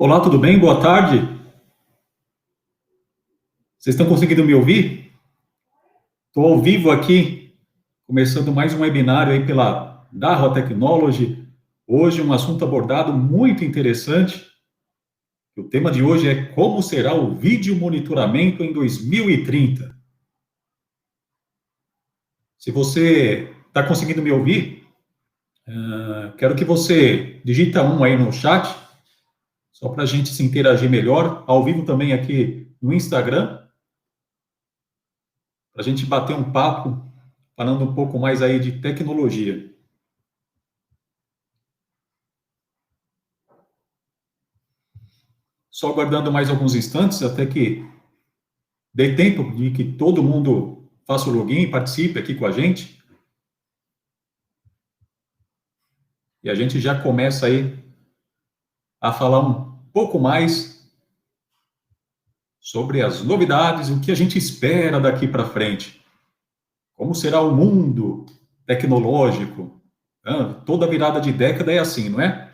Olá, tudo bem? Boa tarde. Vocês estão conseguindo me ouvir? Estou ao vivo aqui, começando mais um webinário aí pela Darro Technology. Hoje um assunto abordado muito interessante. O tema de hoje é como será o vídeo monitoramento em 2030. Se você está conseguindo me ouvir, quero que você digita um aí no chat, só para a gente se interagir melhor. Ao vivo também aqui no Instagram, para a gente bater um papo, falando um pouco mais aí de tecnologia. Só aguardando mais alguns instantes até que dê tempo de que todo mundo faça o login, participe aqui com a gente. E a gente já começa aí a falar um pouco mais sobre as novidades, o que a gente espera daqui para frente. Como será o mundo tecnológico? Toda virada de década é assim, não é?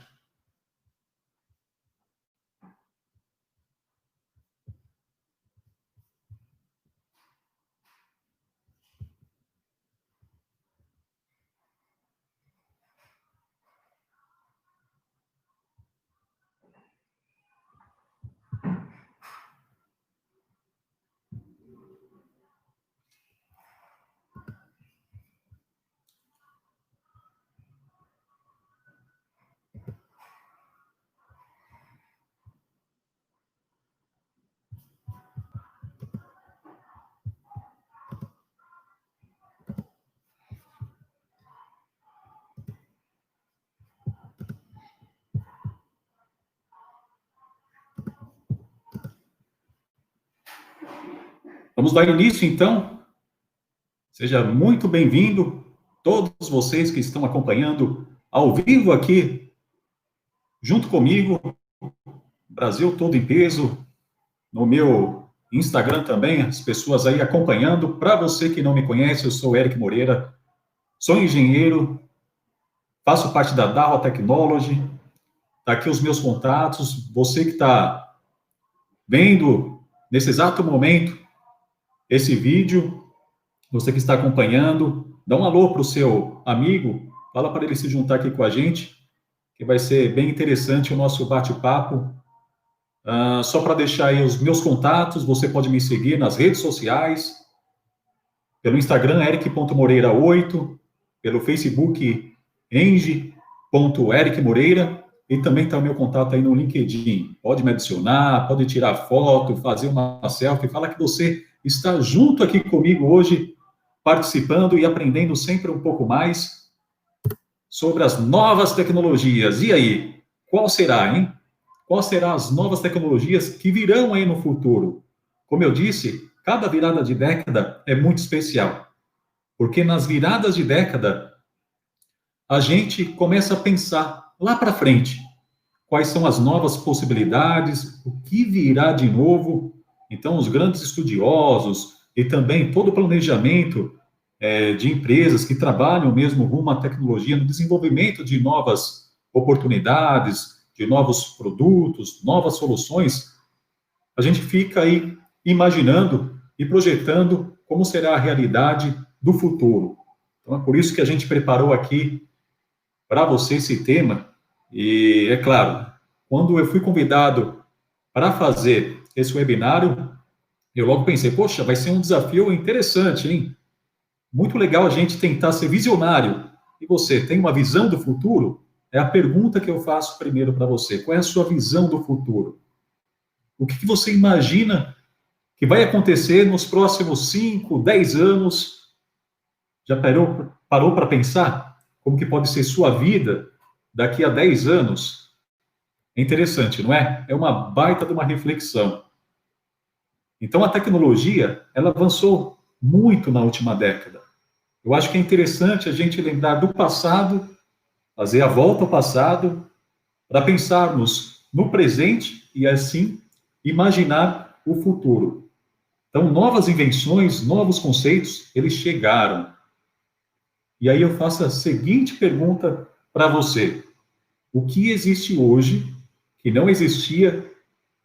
Vamos dar início, então. Seja muito bem-vindo, todos vocês que estão acompanhando ao vivo aqui, junto comigo, Brasil todo em peso, no meu Instagram também, as pessoas aí acompanhando. Para você que não me conhece, eu sou Eric Moreira, sou engenheiro, faço parte da Darro Technology, tá aqui os meus contatos. Você que está vendo nesse exato momento esse vídeo, você que está acompanhando, dá um alô para o seu amigo, fala para ele se juntar aqui com a gente, que vai ser bem interessante o nosso bate-papo. Só para deixar aí os meus contatos, você pode me seguir nas redes sociais, pelo Instagram, eric.moreira8, pelo Facebook, eng.ericmoreira, e também está o meu contato aí no LinkedIn. Pode me adicionar, pode tirar foto, fazer uma selfie, fala que você está junto aqui comigo hoje, participando e aprendendo sempre um pouco mais sobre as novas tecnologias. E aí, qual será, hein? Quais serão as novas tecnologias que virão aí no futuro? Como eu disse, cada virada de década é muito especial, porque nas viradas de década a gente começa a pensar lá para frente, quais são as novas possibilidades, o que virá de novo. Então, os grandes estudiosos e também todo o planejamento de empresas que trabalham mesmo rumo à tecnologia, no desenvolvimento de novas oportunidades, de novos produtos, novas soluções, a gente fica aí imaginando e projetando como será a realidade do futuro. Então, é por isso que a gente preparou aqui para você esse tema. E, é claro, quando eu fui convidado para fazer esse webinário, eu logo pensei, poxa, vai ser um desafio interessante, hein? Muito legal a gente tentar ser visionário. E você, tem uma visão do futuro? É a pergunta que eu faço primeiro para você. Qual é a sua visão do futuro? O que você imagina que vai acontecer nos próximos 5, 10 anos? Já parou para pensar como que pode ser sua vida daqui a 10 anos? É interessante, não é? É uma baita de uma reflexão. Então, a tecnologia, ela avançou muito na última década. Eu acho que é interessante a gente lembrar do passado, fazer a volta ao passado, para pensarmos no presente e, assim, imaginar o futuro. Então, novas invenções, novos conceitos, eles chegaram. E aí eu faço a seguinte pergunta para você: o que existe hoje que não existia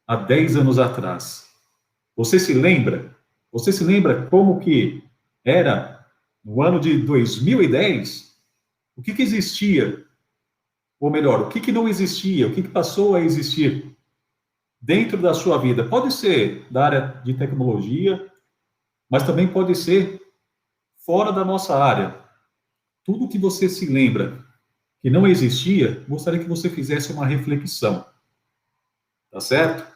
há 10 anos atrás. Você se lembra? Você se lembra como que era no ano de 2010? O que existia? Ou melhor, o que não existia? O que passou a existir dentro da sua vida? Pode ser da área de tecnologia, mas também pode ser fora da nossa área. Tudo que você se lembra que não existia, gostaria que você fizesse uma reflexão, tá certo?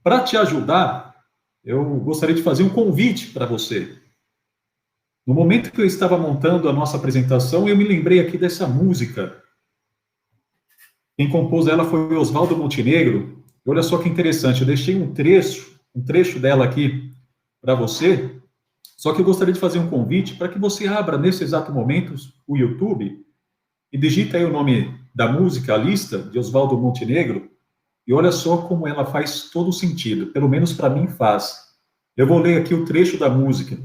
Para te ajudar, eu gostaria de fazer um convite para você. No momento que eu estava montando a nossa apresentação, eu me lembrei aqui dessa música. Quem compôs ela foi o Oswaldo Montenegro. Olha só que interessante, eu deixei um trecho dela aqui para você. Só que eu gostaria de fazer um convite para que você abra nesse exato momento o YouTube e digita aí o nome da música, a lista de Oswaldo Montenegro, e olha só como ela faz todo sentido, pelo menos para mim faz. Eu vou ler aqui o trecho da música,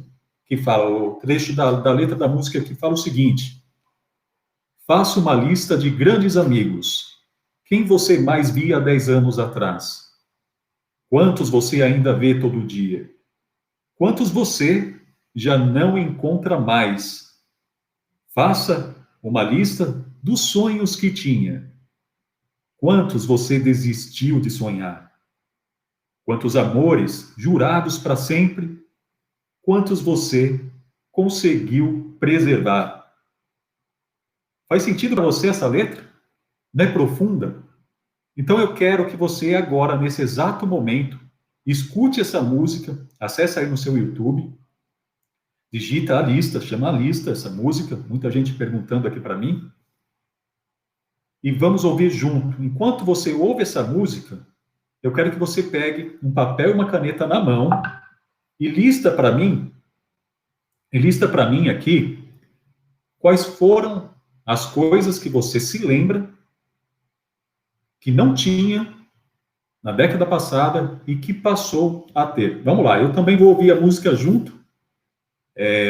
que fala, o trecho da letra da música que fala o seguinte: faça uma lista de grandes amigos. Quem você mais via há 10 anos atrás? Quantos você ainda vê todo dia? Quantos você já não encontra mais? Faça uma lista dos sonhos que tinha. Quantos você desistiu de sonhar? Quantos amores jurados para sempre? Quantos você conseguiu preservar? Faz sentido para você essa letra? Não é profunda? Então eu quero que você agora, nesse exato momento, escute essa música, acesse aí no seu YouTube, digita a lista, chama a lista essa música, muita gente perguntando aqui para mim, e vamos ouvir junto. Enquanto você ouve essa música, eu quero que você pegue um papel e uma caneta na mão e lista para mim aqui quais foram as coisas que você se lembra que não tinha na década passada e que passou a ter. Vamos lá, eu também vou ouvir a música junto.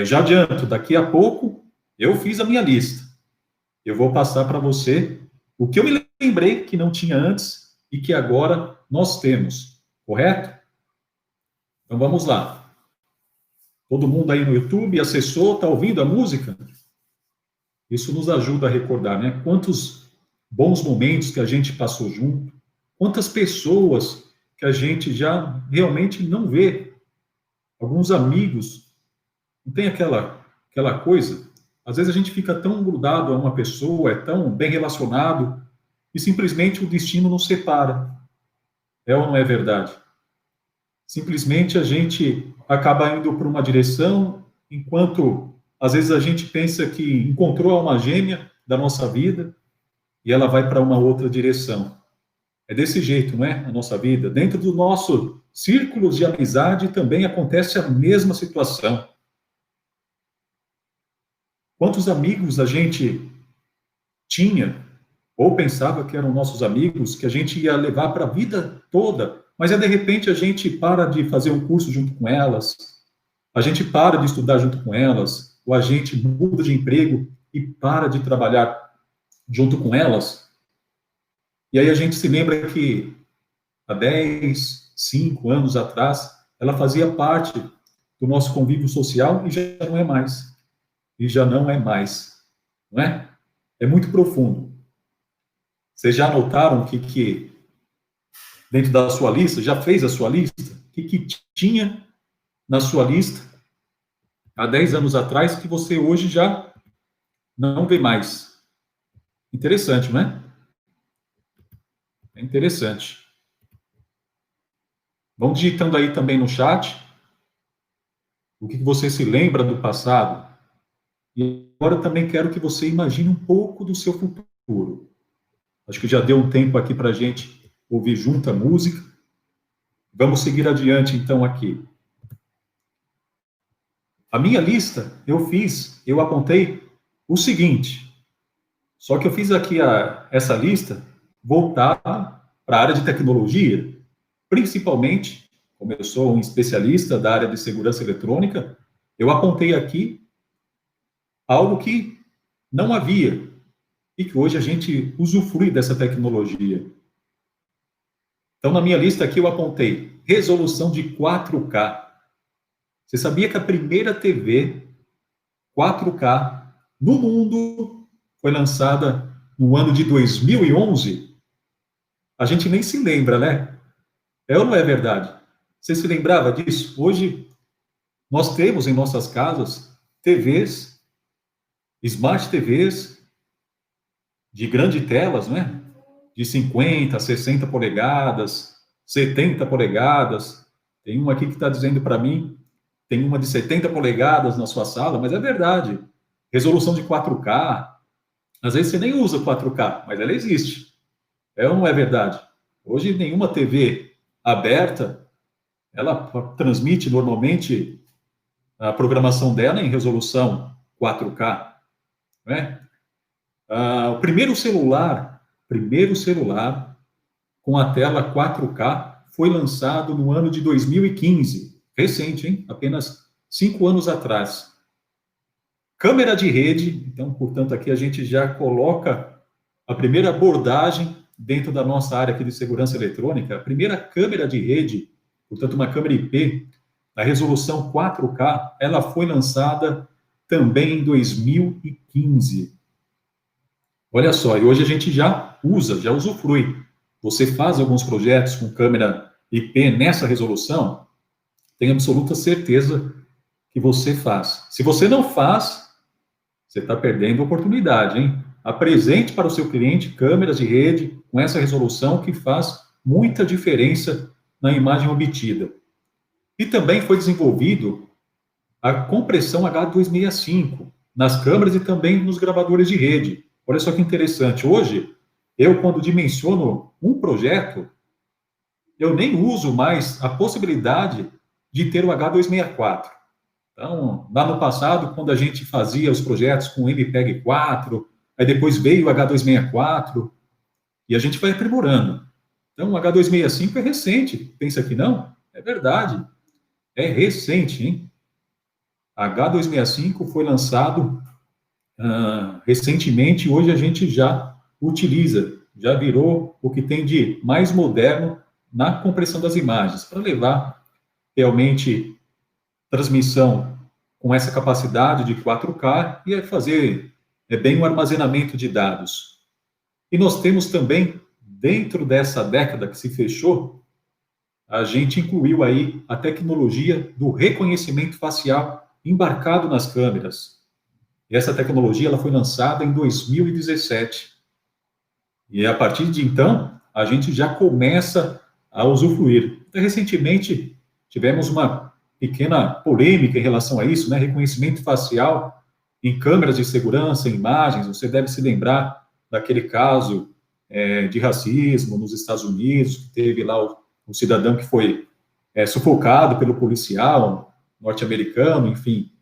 Já adianto, daqui a pouco eu fiz a minha lista. Eu vou passar para você o que eu me lembrei que não tinha antes e que agora nós temos, correto? Então vamos lá. Todo mundo aí no YouTube acessou, está ouvindo a música? Isso nos ajuda a recordar, né? Quantos bons momentos que a gente passou junto, quantas pessoas que a gente já realmente não vê, alguns amigos, não tem aquela coisa? Às vezes a gente fica tão grudado a uma pessoa, é tão bem relacionado, e simplesmente o destino nos separa. É ou não é verdade? Simplesmente a gente acaba indo para uma direção, enquanto às vezes a gente pensa que encontrou a alma gêmea da nossa vida e ela vai para uma outra direção. É desse jeito, não é? A nossa vida. Dentro do nosso círculo de amizade também acontece a mesma situação. Quantos amigos a gente tinha ou pensava que eram nossos amigos, que a gente ia levar para a vida toda, mas de repente a gente para de fazer um curso junto com elas, a gente para de estudar junto com elas, ou a gente muda de emprego e para de trabalhar junto com elas. E aí a gente se lembra que há 10, 5 anos atrás, ela fazia parte do nosso convívio social e já não é mais. E já não é mais. Não é? É muito profundo. Vocês já notaram que dentro da sua lista, já fez a sua lista? O que tinha na sua lista há 10 anos atrás que você hoje já não vê mais? Interessante, não é? É interessante. Vão digitando aí também no chat o que você se lembra do passado. E agora eu também quero que você imagine um pouco do seu futuro. Acho que já deu um tempo aqui para a gente ouvir junto a música. Vamos seguir adiante, então, aqui. A minha lista, eu apontei o seguinte. Só que eu fiz aqui essa lista voltada para a área de tecnologia, principalmente, como eu sou um especialista da área de segurança eletrônica, eu apontei aqui algo que não havia e que hoje a gente usufrui dessa tecnologia. Então, na minha lista aqui eu apontei resolução de 4K. Você sabia que a primeira TV 4K no mundo foi lançada no ano de 2011? A gente nem se lembra, né? É ou não é verdade? Você se lembrava disso? Hoje, nós temos em nossas casas TVs, Smart TVs, de grande telas, né? De 50, 60 polegadas, 70 polegadas. Tem uma aqui que está dizendo para mim, tem uma de 70 polegadas na sua sala, mas é verdade. Resolução de 4K. Às vezes você nem usa 4K, mas ela existe. É ou não é verdade? Hoje, nenhuma TV aberta, ela transmite normalmente a programação dela em resolução 4K, né? O primeiro celular com a tela 4K foi lançado no ano de 2015. Recente, hein? Apenas 5 anos atrás. Câmera de rede, então, portanto, aqui a gente já coloca a primeira abordagem dentro da nossa área aqui de segurança eletrônica. A primeira câmera de rede, portanto, uma câmera IP, a resolução 4K, ela foi lançada também em 2015. Olha só, e hoje a gente já usa, já usufrui. Você faz alguns projetos com câmera IP nessa resolução, tenho absoluta certeza que você faz. Se você não faz, você está perdendo a oportunidade, hein? Apresente para o seu cliente câmeras de rede com essa resolução que faz muita diferença na imagem obtida. E também foi desenvolvido a compressão H265 nas câmeras e também nos gravadores de rede. Olha só que interessante. Hoje, eu, quando dimensiono um projeto, eu nem uso mais a possibilidade de ter o H264. Então, lá no passado, quando a gente fazia os projetos com MPEG 4, aí depois veio o H264, e a gente vai aprimorando. Então, o H265 é recente. Pensa que não? É verdade. É recente, hein? H265 foi lançado recentemente, hoje a gente já utiliza, já virou o que tem de mais moderno na compressão das imagens, para levar realmente transmissão com essa capacidade de 4K e fazer bem o armazenamento de dados. E nós temos também, dentro dessa década que se fechou, a gente incluiu aí a tecnologia do reconhecimento facial embarcado nas câmeras. E essa tecnologia ela foi lançada em 2017. E a partir de então, a gente já começa a usufruir. Então, recentemente, tivemos uma pequena polêmica em relação a isso, né? Reconhecimento facial em câmeras de segurança, em imagens. Você deve se lembrar daquele caso de racismo nos Estados Unidos, que teve lá o cidadão que foi sufocado pelo policial norte-americano, enfim.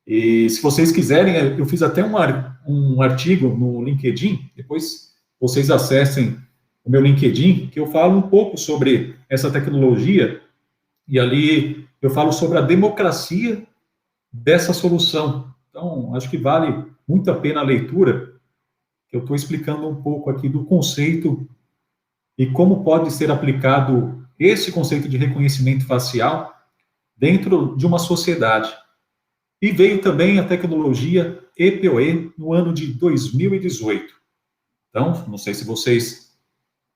E se vocês quiserem, eu fiz até um artigo no LinkedIn, depois vocês acessem o meu LinkedIn, que eu falo um pouco sobre essa tecnologia, e ali eu falo sobre a democracia dessa solução. Então, acho que vale muito a pena a leitura, que eu estou explicando um pouco aqui do conceito e como pode ser aplicado esse conceito de reconhecimento facial dentro de uma sociedade. E veio também a tecnologia EPOE no ano de 2018. Então, não sei se vocês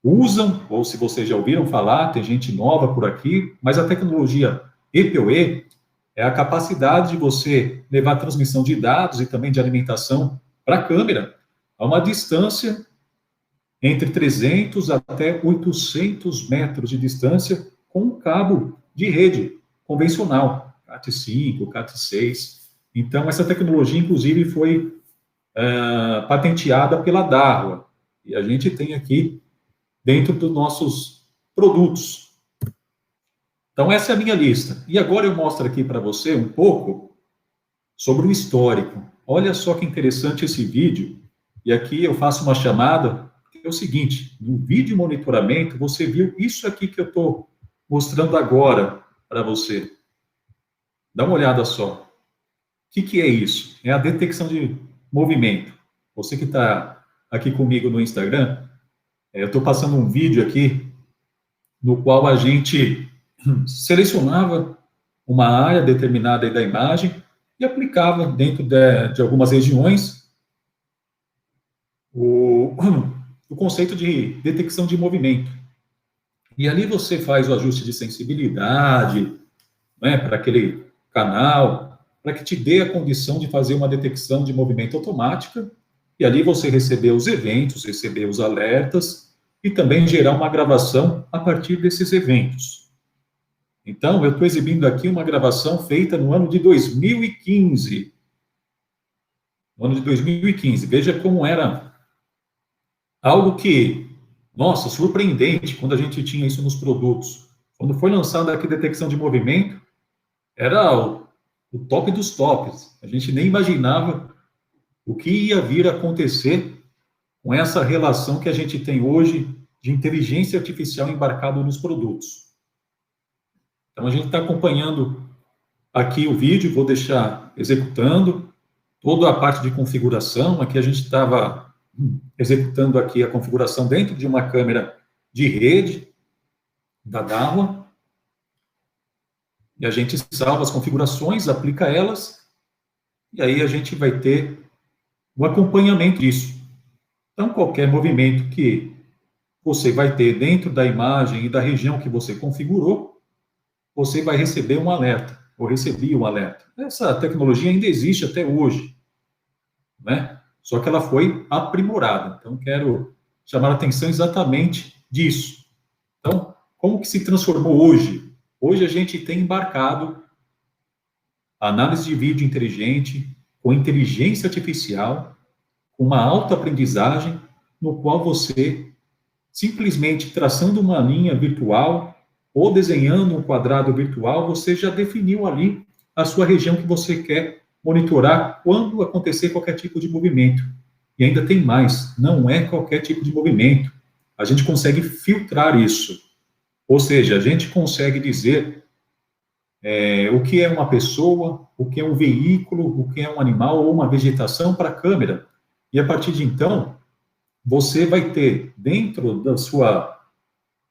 usam ou se vocês já ouviram falar, tem gente nova por aqui, mas a tecnologia EPOE é a capacidade de você levar a transmissão de dados e também de alimentação para a câmera a uma distância entre 300 até 800 metros de distância com um cabo de rede convencional, CAT5, CAT6. Então, essa tecnologia, inclusive, foi patenteada pela Darwa. E a gente tem aqui dentro dos nossos produtos. Então, essa é a minha lista. E agora eu mostro aqui para você um pouco sobre o histórico. Olha só que interessante esse vídeo. E aqui eu faço uma chamada, que é o seguinte, no vídeo monitoramento, você viu isso aqui que eu estou mostrando agora para você. Dá uma olhada só. O que é isso? É a detecção de movimento. Você que está aqui comigo no Instagram, eu estou passando um vídeo aqui no qual a gente selecionava uma área determinada aí da imagem e aplicava dentro de algumas regiões o conceito de detecção de movimento. E ali você faz o ajuste de sensibilidade, né, para aquele canal, para que te dê a condição de fazer uma detecção de movimento automática, e ali você receber os eventos, receber os alertas, e também gerar uma gravação a partir desses eventos. Então, eu estou exibindo aqui uma gravação feita no ano de 2015. No ano de 2015. Veja como era algo que, nossa, surpreendente quando a gente tinha isso nos produtos. Quando foi lançada aqui a detecção de movimento, era o top dos tops. A gente nem imaginava o que ia vir a acontecer com essa relação que a gente tem hoje de inteligência artificial embarcado nos produtos. Então, a gente está acompanhando aqui o vídeo, vou deixar executando toda a parte de configuração. Aqui a gente estava executando aqui a configuração dentro de uma câmera de rede da Dahua. E a gente salva as configurações, aplica elas, e aí a gente vai ter o acompanhamento disso. Então, qualquer movimento que você vai ter dentro da imagem e da região que você configurou, você vai receber um alerta, ou receber um alerta. Essa tecnologia ainda existe até hoje, né? Só que ela foi aprimorada. Então, quero chamar a atenção exatamente disso. Então, como que se transformou hoje? Hoje a gente tem embarcado a análise de vídeo inteligente, com inteligência artificial, com uma autoaprendizagem, no qual você, simplesmente traçando uma linha virtual ou desenhando um quadrado virtual, você já definiu ali a sua região que você quer monitorar quando acontecer qualquer tipo de movimento. E ainda tem mais, não é qualquer tipo de movimento. A gente consegue filtrar isso. Ou seja, a gente consegue dizer o que é uma pessoa, o que é um veículo, o que é um animal ou uma vegetação para a câmera. E a partir de então, você vai ter dentro da sua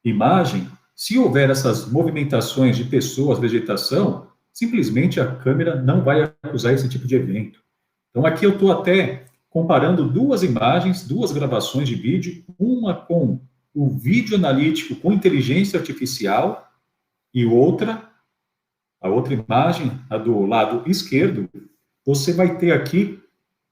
imagem, se houver essas movimentações de pessoas, vegetação, simplesmente a câmera não vai acusar esse tipo de evento. Então, aqui eu estou até comparando duas imagens, duas gravações de vídeo, uma com o vídeo analítico com inteligência artificial e a outra imagem, a do lado esquerdo, você vai ter aqui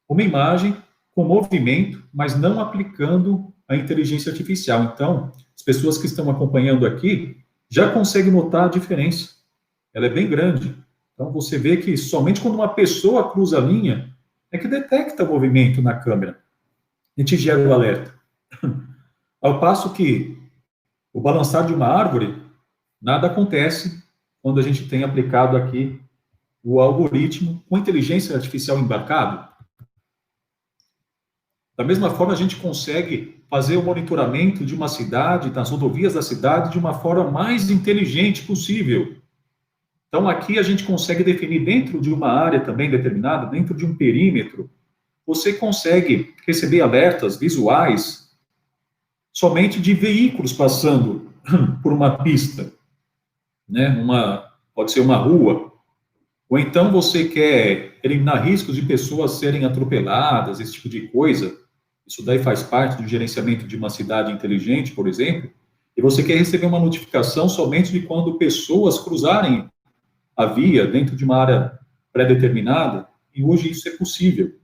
uma imagem com movimento, mas não aplicando a inteligência artificial. Então, as pessoas que estão acompanhando aqui já conseguem notar a diferença. Ela é bem grande. Então, você vê que somente quando uma pessoa cruza a linha é que detecta movimento na câmera e te gera o alerta. Ao passo que o balançar de uma árvore, nada acontece quando a gente tem aplicado aqui o algoritmo com inteligência artificial embarcado. Da mesma forma, a gente consegue fazer o monitoramento de uma cidade, das rodovias da cidade, de uma forma mais inteligente possível. Então, aqui a gente consegue definir dentro de uma área também determinada, dentro de um perímetro, você consegue receber alertas visuais somente de veículos passando por uma pista, né? Pode ser uma rua, ou então você quer eliminar riscos de pessoas serem atropeladas, esse tipo de coisa. Isso daí faz parte do gerenciamento de uma cidade inteligente, por exemplo, e você quer receber uma notificação somente de quando pessoas cruzarem a via dentro de uma área pré-determinada, e hoje isso é possível.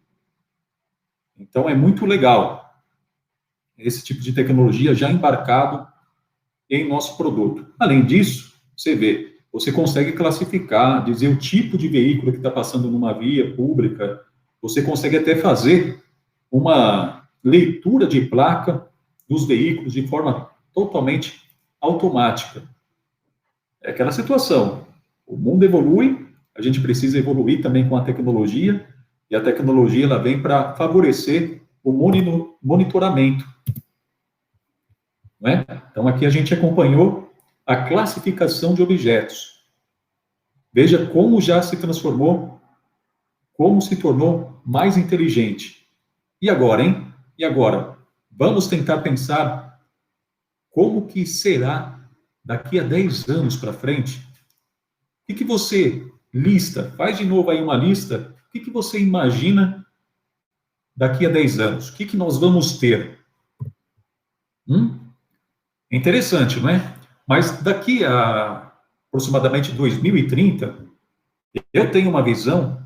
Então, é muito legal esse tipo de tecnologia já embarcado em nosso produto. Além disso, você vê, você consegue classificar, dizer o tipo de veículo que está passando numa via pública, você consegue até fazer uma leitura de placa dos veículos de forma totalmente automática. É aquela situação. O mundo evolui, a gente precisa evoluir também com a tecnologia, e a tecnologia ela vem para favorecer o monitoramento. Não é? Então, aqui a gente acompanhou a classificação de objetos. Veja como já se transformou, como se tornou mais inteligente. E agora, hein? E agora? Vamos tentar pensar como que será daqui a 10 anos para frente, o que você lista? Faz de novo aí uma lista. O que você imagina daqui a 10 anos? O que nós vamos ter? É interessante, não é? Mas daqui a aproximadamente 2030, eu tenho uma visão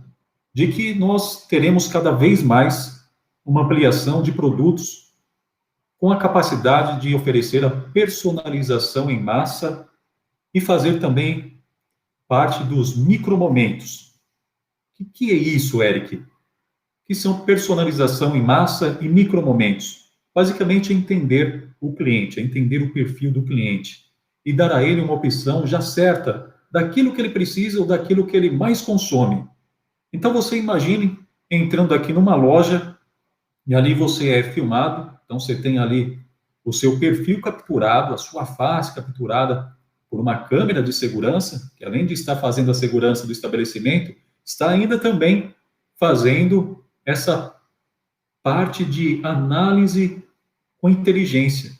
de que nós teremos cada vez mais uma ampliação de produtos com a capacidade de oferecer a personalização em massa e fazer também parte dos micromomentos. O que é isso, Eric? Que são personalização em massa e micromomentos. Basicamente, é entender o cliente, é entender o perfil do cliente e dar a ele uma opção já certa daquilo que ele precisa ou daquilo que ele mais consome. Então, você imagine entrando aqui numa loja e ali você é filmado, então você tem ali o seu perfil capturado, a sua face capturada por uma câmera de segurança, que além de estar fazendo a segurança do estabelecimento, está ainda também fazendo essa parte de análise com inteligência,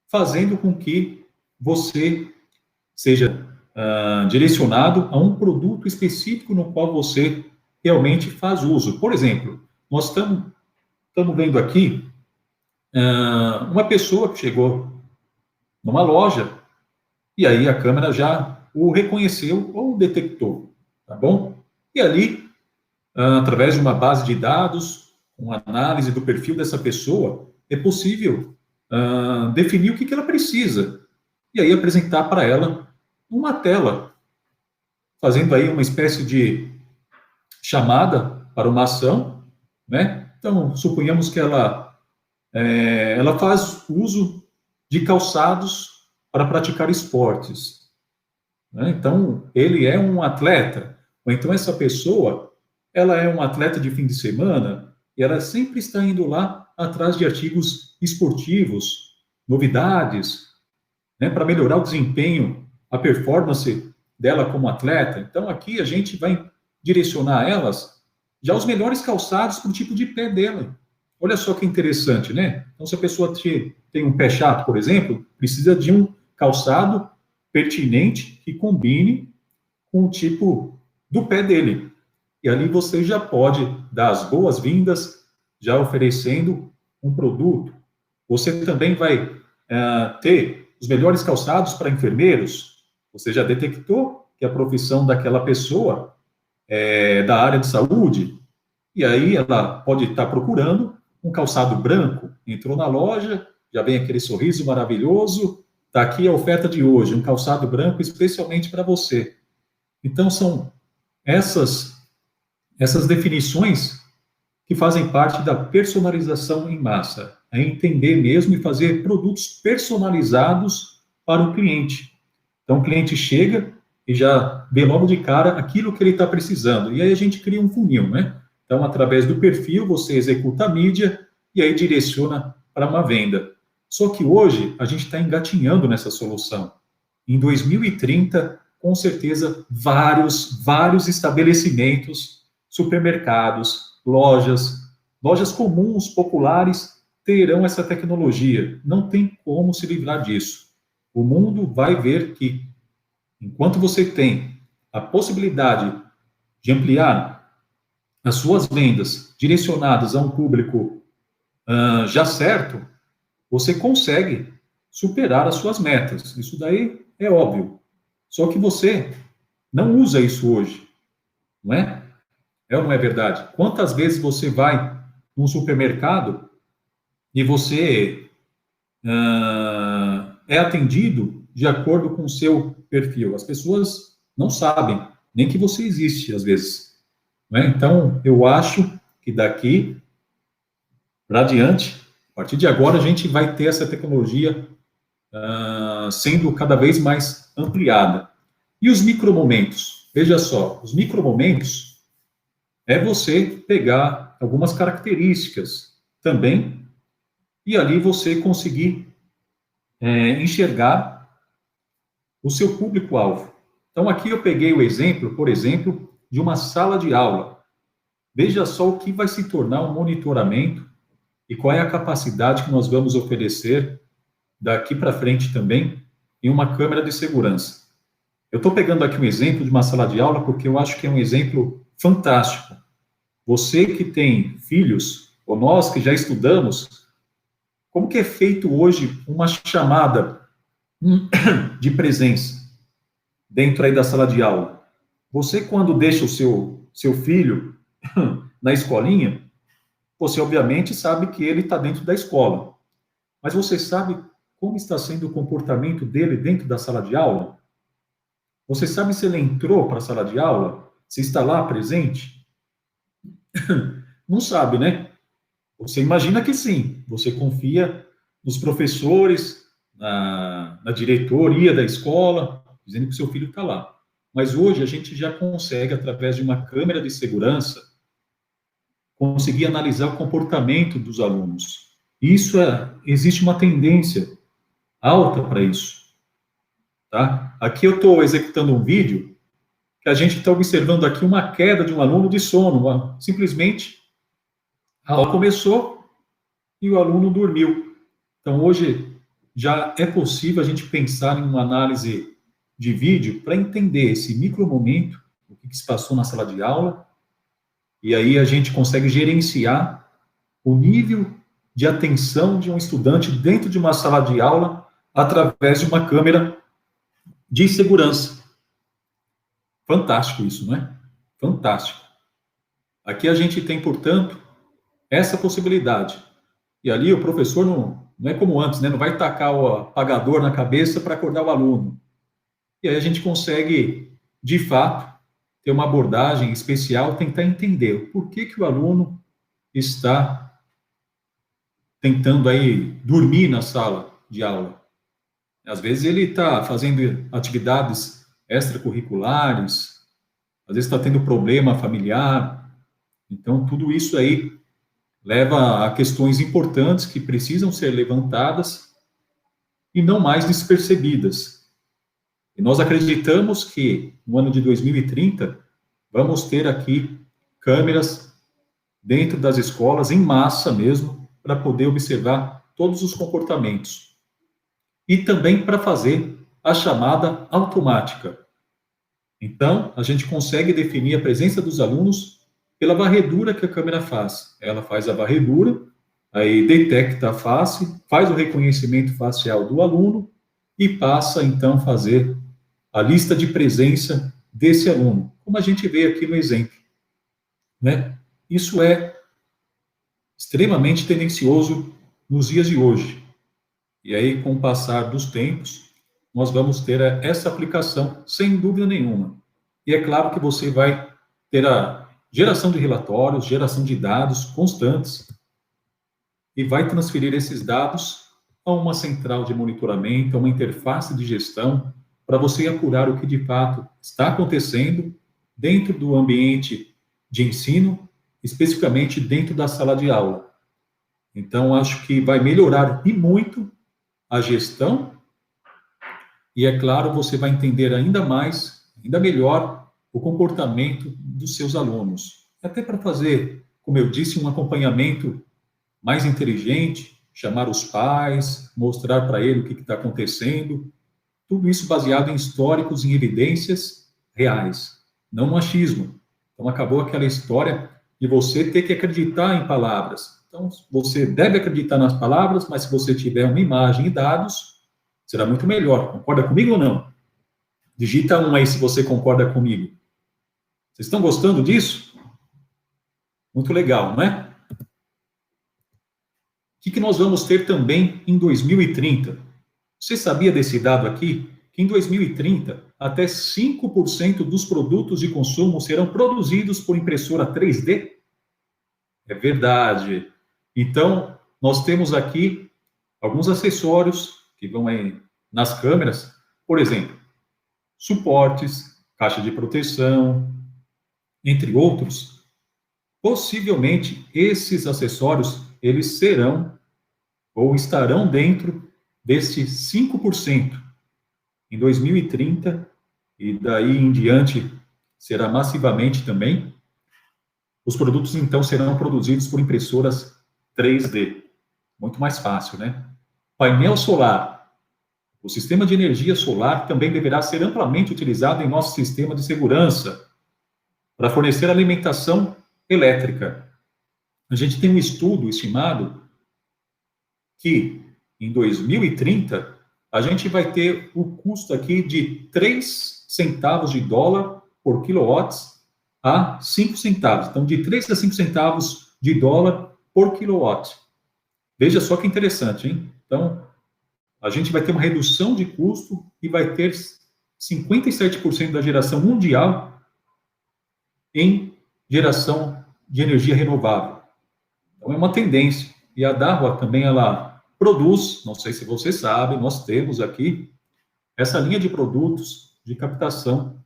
fazendo com que você seja direcionado a um produto específico no qual você realmente faz uso. Por exemplo, nós estamos vendo aqui uma pessoa que chegou numa loja e aí a câmera já o reconheceu ou detectou, tá bom? E ali, através de uma base de dados, uma análise do perfil dessa pessoa, é possível definir o que ela precisa e aí apresentar para ela uma tela, fazendo aí uma espécie de chamada para uma ação, né? Então, suponhamos que ela faz uso de calçados para praticar esportes, né? Então, ele é um atleta, ou então essa pessoa, ela é um atleta de fim de semana e ela sempre está indo lá atrás de artigos esportivos, novidades, né, para melhorar o desempenho, a performance dela como atleta. Então, aqui a gente vai direcionar elas já os melhores calçados para o tipo de pé dela. Olha só que interessante, né? Então, se a pessoa tem um pé chato, por exemplo, precisa de um calçado pertinente que combine com o tipo do pé dele. E ali você já pode dar as boas-vindas, já oferecendo um produto. Você também vai ter os melhores calçados para enfermeiros. Você já detectou que a profissão daquela pessoa é da área de saúde, e aí ela pode estar procurando um calçado branco. Entrou na loja, já vem aquele sorriso maravilhoso, está aqui a oferta de hoje, um calçado branco especialmente para você. Então, são essas definições que fazem parte da personalização em massa. É entender mesmo e fazer produtos personalizados para o cliente. Então, o cliente chega e já vê logo de cara aquilo que ele está precisando. E aí a gente cria um funil, né? Então, através do perfil, você executa a mídia e aí direciona para uma venda. Só que hoje, a gente está engatinhando nessa solução. Em 2030, com certeza, vários estabelecimentos, supermercados, lojas comuns, populares, terão essa tecnologia. Não tem como se livrar disso. O mundo vai ver que, enquanto você tem a possibilidade de ampliar as suas vendas direcionadas a um público já certo, você consegue superar as suas metas. Isso daí é óbvio. Só que você não usa isso hoje, não é? É ou não é verdade? Quantas vezes você vai num supermercado e você é atendido de acordo com o seu perfil? As pessoas não sabem nem que você existe, às vezes. Não é? Então, eu acho que daqui para adiante, a partir de agora, a gente vai ter essa tecnologia sendo cada vez mais ampliada. E os micromomentos? Veja só, os micromomentos é você pegar algumas características também e ali você conseguir enxergar o seu público-alvo. Então, aqui eu peguei o exemplo, por exemplo, de uma sala de aula. Veja só o que vai se tornar um monitoramento e qual é a capacidade que nós vamos oferecer daqui para frente também em uma câmera de segurança. Eu estou pegando aqui um exemplo de uma sala de aula porque eu acho que é um exemplo fantástico. Você que tem filhos, ou nós que já estudamos, como que é feito hoje uma chamada de presença dentro aí da sala de aula? Você, quando deixa o seu filho na escolinha, você obviamente sabe que ele está dentro da escola. Mas você sabe como está sendo o comportamento dele dentro da sala de aula? Você sabe se ele entrou para a sala de aula? Se está lá presente? Não sabe, né? Você imagina que sim. Você confia nos professores, na diretoria da escola, dizendo que o seu filho está lá. Mas hoje a gente já consegue, através de uma câmera de segurança, conseguir analisar o comportamento dos alunos. Existe uma tendência alta para isso. Tá? Aqui eu estou executando um vídeo que a gente está observando aqui uma queda de um aluno de sono. Simplesmente, a aula começou e o aluno dormiu. Então, hoje, já é possível a gente pensar em uma análise de vídeo para entender esse micromomento, o que se passou na sala de aula, e aí a gente consegue gerenciar o nível de atenção de um estudante dentro de uma sala de aula através de uma câmera de segurança. Fantástico isso, não é? Fantástico. Aqui a gente tem, portanto, essa possibilidade. E ali o professor não é como antes, né? Não vai tacar o apagador na cabeça para acordar o aluno. E aí a gente consegue, de fato, ter uma abordagem especial, tentar entender por que o aluno está tentando aí dormir na sala de aula. Às vezes ele está fazendo atividades extracurriculares, às vezes está tendo problema familiar. Então, tudo isso aí leva a questões importantes que precisam ser levantadas e não mais despercebidas. E nós acreditamos que no ano de 2030 vamos ter aqui câmeras dentro das escolas, em massa mesmo, para poder observar todos os comportamentos. E também para fazer a chamada automática. Então, a gente consegue definir a presença dos alunos pela varredura que a câmera faz. Ela faz a varredura, aí detecta a face, faz o reconhecimento facial do aluno e passa, então, a fazer a lista de presença desse aluno, como a gente vê aqui no exemplo. Né? Isso é extremamente tendencioso nos dias de hoje. E aí, com o passar dos tempos, nós vamos ter essa aplicação, sem dúvida nenhuma. E é claro que você vai ter a geração de relatórios, geração de dados constantes, e vai transferir esses dados a uma central de monitoramento, a uma interface de gestão, para você apurar o que de fato está acontecendo dentro do ambiente de ensino, especificamente dentro da sala de aula. Então, acho que vai melhorar e muito a gestão, e é claro, você vai entender ainda mais, ainda melhor, o comportamento dos seus alunos. Até para fazer, como eu disse, um acompanhamento mais inteligente, chamar os pais, mostrar para ele o que está acontecendo, tudo isso baseado em históricos, em evidências reais, não no achismo. Então, acabou aquela história de você ter que acreditar em palavras. Então, você deve acreditar nas palavras, mas se você tiver uma imagem e dados, será muito melhor. Concorda comigo ou não? Digita um aí se você concorda comigo. Vocês estão gostando disso? Muito legal, não é? O que nós vamos ter também em 2030? Você sabia desse dado aqui? Que em 2030, até 5% dos produtos de consumo serão produzidos por impressora 3D? É verdade. Então, nós temos aqui alguns acessórios que vão aí nas câmeras, por exemplo, suportes, caixa de proteção, entre outros. Possivelmente, esses acessórios, eles serão ou estarão dentro deste 5% em 2030, e daí em diante será massivamente também. Os produtos, então, serão produzidos por impressoras 3D. Muito mais fácil, né? Painel solar. O sistema de energia solar também deverá ser amplamente utilizado em nosso sistema de segurança para fornecer alimentação elétrica. A gente tem um estudo estimado que em 2030 a gente vai ter o custo aqui de 3 centavos de dólar por quilowatts a 5 centavos. Então, de 3 a 5 centavos de dólar por quilowatt. Veja só que interessante, hein? Então, a gente vai ter uma redução de custo e vai ter 57% da geração mundial em geração de energia renovável. Então, é uma tendência. E a Dahua também, ela produz, não sei se você sabe, nós temos aqui essa linha de produtos de captação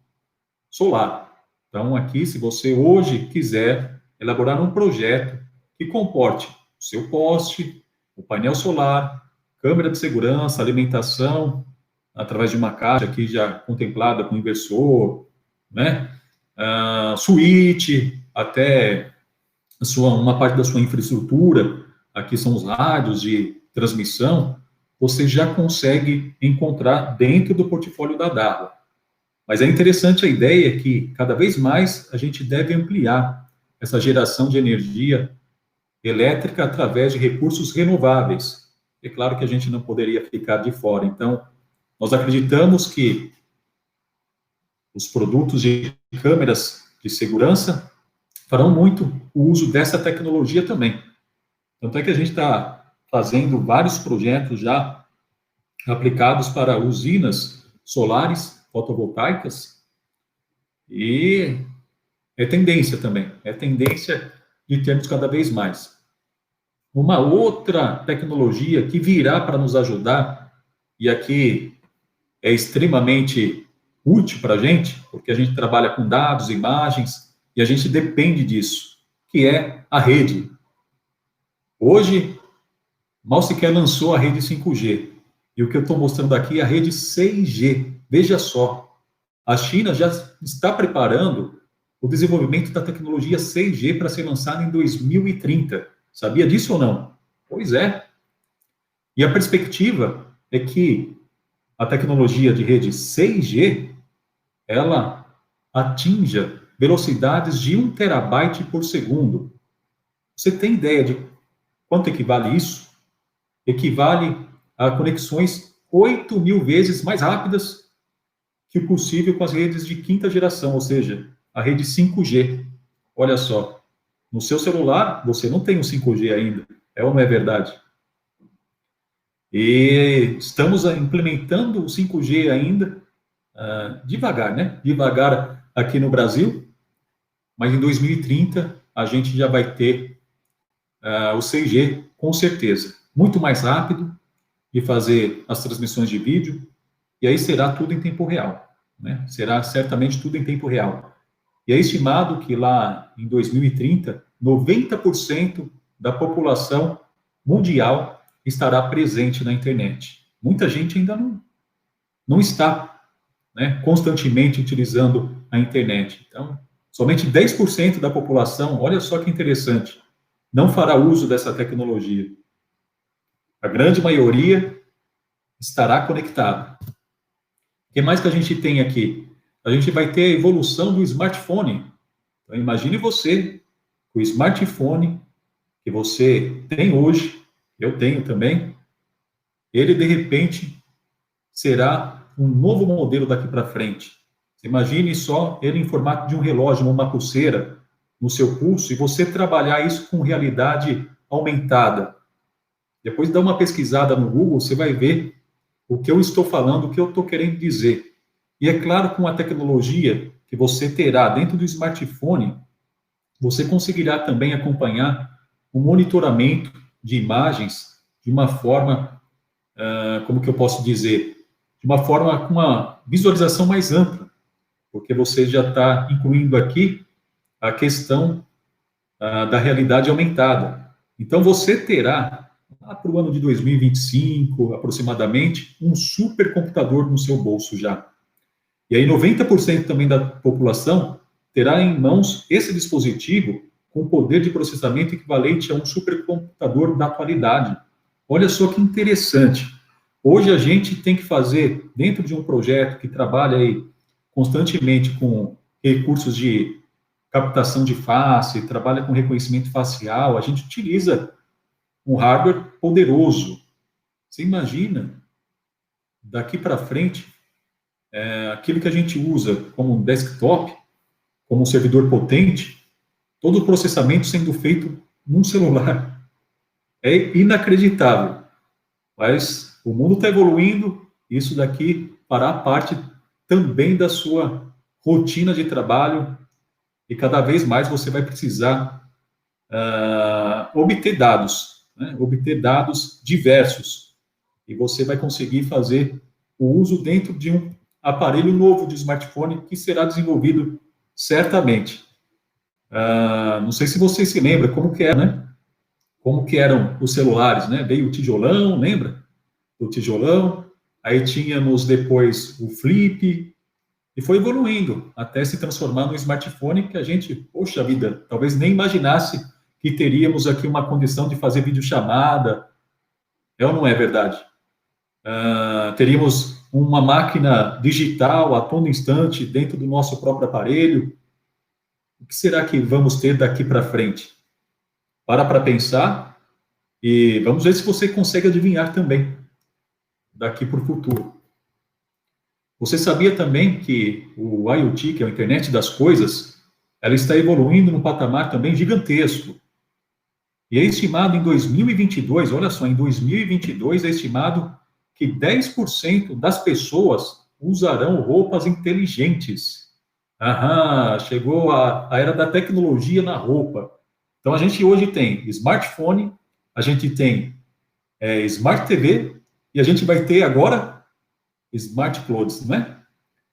solar. Então, aqui, se você hoje quiser elaborar um projeto que comporte o seu poste, o painel solar, câmera de segurança, alimentação, através de uma caixa aqui já contemplada com inversor, né? Suíte, até uma parte da sua infraestrutura, aqui são os rádios de transmissão, você já consegue encontrar dentro do portfólio da Dahua. Mas é interessante a ideia que, cada vez mais, a gente deve ampliar essa geração de energia elétrica através de recursos renováveis. É claro que a gente não poderia ficar de fora. Então, nós acreditamos que os produtos de câmeras de segurança farão muito o uso dessa tecnologia também. Tanto é que a gente está fazendo vários projetos já aplicados para usinas solares fotovoltaicas, e é tendência também, é tendência de termos cada vez mais. Uma outra tecnologia que virá para nos ajudar, e aqui é extremamente útil para a gente, porque a gente trabalha com dados, imagens, e a gente depende disso, que é a rede. Hoje, mal sequer lançou a rede 5G, e o que eu estou mostrando aqui é a rede 6G. Veja só, a China já está preparando o desenvolvimento da tecnologia 6G para ser lançada em 2030. Sabia disso ou não? Pois é. E a perspectiva é que a tecnologia de rede 6G, ela atinja velocidades de 1 terabyte por segundo. Você tem ideia de quanto equivale isso? Equivale a conexões 8.000 vezes mais rápidas que o possível com as redes de quinta geração, ou seja, a rede 5G. Olha só, no seu celular você não tem o 5G ainda, é ou não é verdade? E estamos implementando o 5G ainda, devagar, né? Devagar aqui no Brasil, mas em 2030 a gente já vai ter o 6G, com certeza. Muito mais rápido de fazer as transmissões de vídeo, e aí será tudo em tempo real, né? Será certamente tudo em tempo real. E é estimado que lá em 2030, 90% da população mundial estará presente na internet. Muita gente ainda não está, né, constantemente utilizando a internet. Então, somente 10% da população, olha só que interessante, não fará uso dessa tecnologia. A grande maioria estará conectada. O que mais que a gente tem aqui? A gente vai ter a evolução do smartphone. Então, imagine você, o smartphone que você tem hoje, eu tenho também, ele, de repente, será um novo modelo daqui para frente. Imagine só ele em formato de um relógio, uma pulseira, no seu pulso, e você trabalhar isso com realidade aumentada. Depois dá uma pesquisada no Google, você vai ver o que eu estou falando, o que eu estou querendo dizer. E é claro, com a tecnologia que você terá dentro do smartphone, você conseguirá também acompanhar o monitoramento de imagens de uma forma, como que eu posso dizer, de uma forma com uma visualização mais ampla, porque você já está incluindo aqui a questão da realidade aumentada. Então, você terá, lá para o ano de 2025, aproximadamente, um supercomputador no seu bolso já. E aí 90% também da população terá em mãos esse dispositivo com poder de processamento equivalente a um supercomputador da atualidade. Olha só que interessante. Hoje a gente tem que fazer, dentro de um projeto que trabalha aí constantemente com recursos de captação de face, trabalha com reconhecimento facial, a gente utiliza um hardware poderoso. Você imagina, daqui para frente, aquilo que a gente usa como um desktop, como um servidor potente, todo o processamento sendo feito num celular. É inacreditável. Mas o mundo está evoluindo, isso daqui fará parte também da sua rotina de trabalho, e cada vez mais você vai precisar obter dados, né? Obter dados diversos, e você vai conseguir fazer o uso dentro de um aparelho novo de smartphone que será desenvolvido certamente. Não sei se você se lembra como que era, né? Como que eram os celulares, né? Veio o tijolão, lembra? O tijolão, aí tínhamos depois o flip, e foi evoluindo até se transformar no smartphone que a gente, poxa vida, talvez nem imaginasse que teríamos aqui uma condição de fazer videochamada. É ou não é verdade? Teríamos uma máquina digital a todo instante dentro do nosso próprio aparelho. O que será que vamos ter daqui para frente? Para pensar e vamos ver se você consegue adivinhar também daqui para o futuro. Você sabia também que o IoT, que é a internet das coisas, ela está evoluindo num patamar também gigantesco. E é estimado em 2022, olha só, em 2022 é estimado que 10% das pessoas usarão roupas inteligentes. Aham, chegou a era da tecnologia na roupa. Então, a gente hoje tem smartphone, a gente tem Smart TV, e a gente vai ter agora Smart Clothes, não é?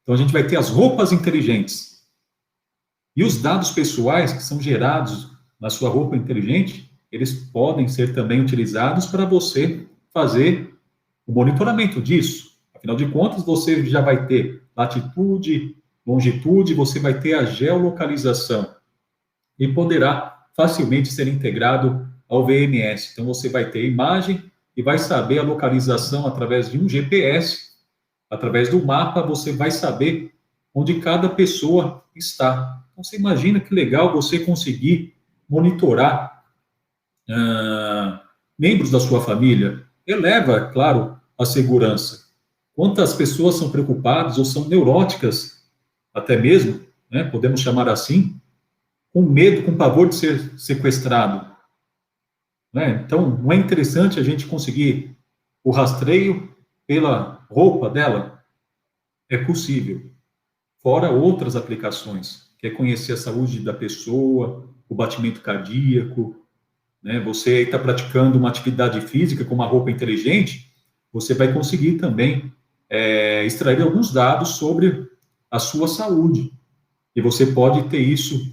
Então, a gente vai ter as roupas inteligentes. E os dados pessoais que são gerados na sua roupa inteligente, eles podem ser também utilizados para você fazer o monitoramento disso. Afinal de contas, você já vai ter latitude, longitude, você vai ter a geolocalização e poderá facilmente ser integrado ao VMS. Então, você vai ter imagem e vai saber a localização através de um GPS, através do mapa, você vai saber onde cada pessoa está. Então, você imagina que legal você conseguir monitorar membros da sua família. Eleva, claro, a segurança. Quantas pessoas são preocupadas ou são neuróticas, até mesmo, né, podemos chamar assim, com medo, com pavor de ser sequestrado. Né? Então, não é interessante a gente conseguir o rastreio pela roupa dela? É possível. Fora outras aplicações, que é conhecer a saúde da pessoa, o batimento cardíaco, né? Você está praticando uma atividade física com uma roupa inteligente, você vai conseguir também extrair alguns dados sobre a sua saúde. E você pode ter isso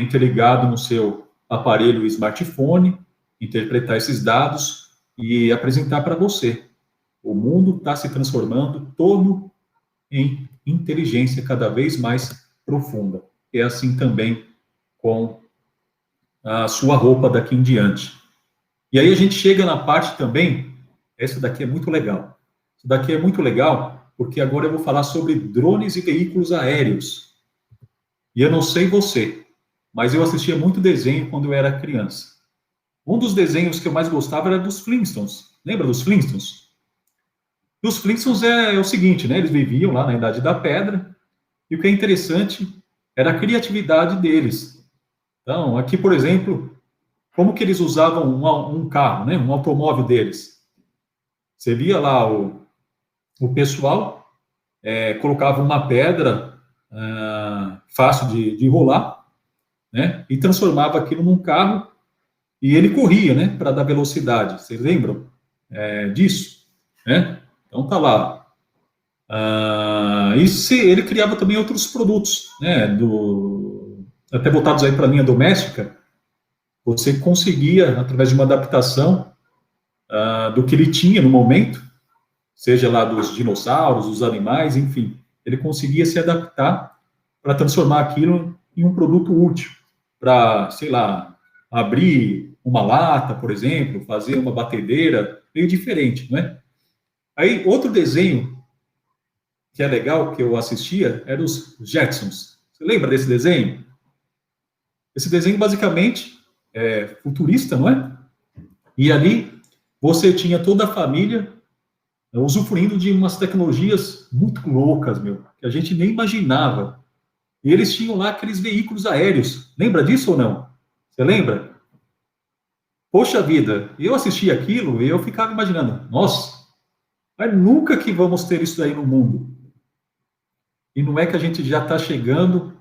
interligado no seu aparelho smartphone, interpretar esses dados e apresentar para você. O mundo está se transformando todo em inteligência cada vez mais profunda. É assim também com a sua roupa daqui em diante. E aí a gente chega na parte também, essa daqui é muito legal. Isso daqui é muito legal, porque agora eu vou falar sobre drones e veículos aéreos. E eu não sei você, mas eu assistia muito desenho quando eu era criança. Um dos desenhos que eu mais gostava era dos Flintstones. Lembra dos Flintstones? E os Flintstones é o seguinte, né? Eles viviam lá na Idade da Pedra, e o que é interessante era a criatividade deles. Então, aqui, por exemplo, como que eles usavam um carro, né? Um automóvel deles. Você via lá o pessoal colocava uma pedra fácil de rolar, né? E transformava aquilo num carro e ele corria, né? Para dar velocidade. Vocês lembram disso? Né? Então tá lá. Ele criava também outros produtos, né? Até voltados aí para a linha doméstica. Você conseguia, através de uma adaptação do que ele tinha no momento, seja lá dos dinossauros, dos animais, enfim, ele conseguia se adaptar para transformar aquilo em um produto útil, para, sei lá, abrir uma lata, por exemplo, fazer uma batedeira, meio diferente, não é? Aí, outro desenho que é legal, que eu assistia, era os Jetsons. Você lembra desse desenho? Esse desenho, basicamente, é futurista, não é? E ali, você tinha toda a família usufruindo de umas tecnologias muito loucas, meu, que a gente nem imaginava. E eles tinham lá aqueles veículos aéreos. Lembra disso ou não? Você lembra? Poxa vida, eu assisti aquilo e eu ficava imaginando, nossa, mas nunca que vamos ter isso aí no mundo. E não é que a gente já está chegando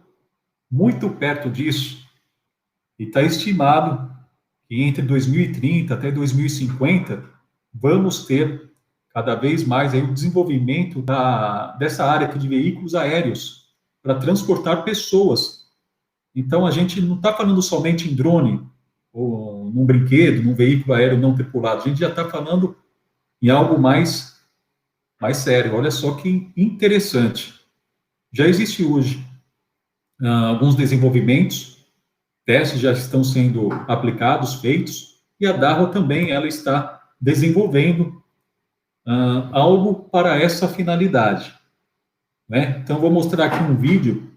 muito perto disso. E está estimado que entre 2030 até 2050 vamos ter cada vez mais aí o desenvolvimento dessa área aqui de veículos aéreos para transportar pessoas. Então a gente não está falando somente em drone ou num brinquedo, num veículo aéreo não tripulado. A gente já está falando em algo mais sério. Olha só que interessante. Já existe hoje alguns desenvolvimentos, testes já estão sendo aplicados, feitos, e a Darro também ela está desenvolvendo algo para essa finalidade. Né? Então, vou mostrar aqui um vídeo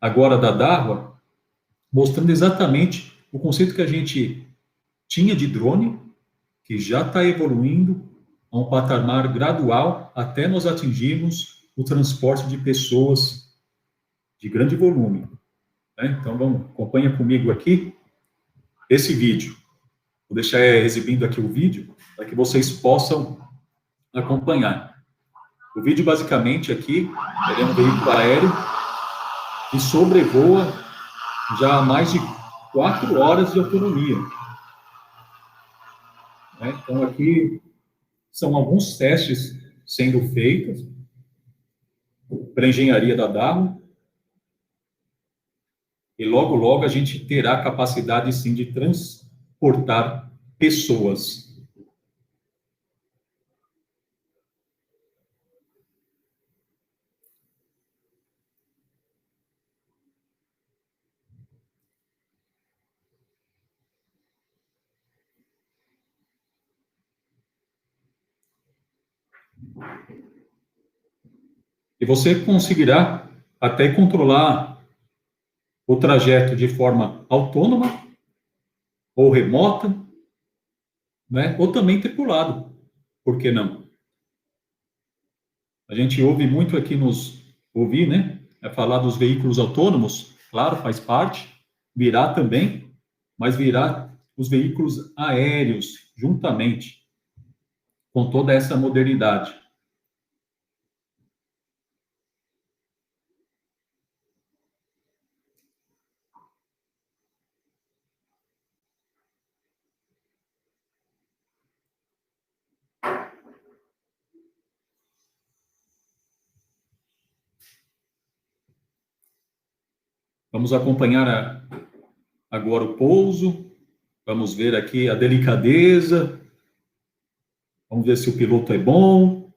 agora da Darro, mostrando exatamente o conceito que a gente tinha de drone, que já está evoluindo a um patamar gradual até nós atingirmos o transporte de pessoas de grande volume. Né? Então, acompanha comigo aqui esse vídeo. Vou deixar exibindo aqui o vídeo para que vocês possam acompanhar. O vídeo, basicamente, aqui, ele é um veículo aéreo que sobrevoa já há mais de 4 horas de autonomia. Né? Então, aqui são alguns testes sendo feitos para a engenharia da Darro, e logo, logo a gente terá a capacidade, sim, de transportar pessoas. E você conseguirá até controlar o trajeto de forma autônoma ou remota, né? Ou também tripulado. Por que não? A gente ouve muito aqui ouvir, né? É falar dos veículos autônomos, claro, faz parte, virá também, mas virá os veículos aéreos juntamente com toda essa modernidade. Vamos acompanhar agora o pouso, vamos ver aqui a delicadeza, vamos ver se o piloto é bom.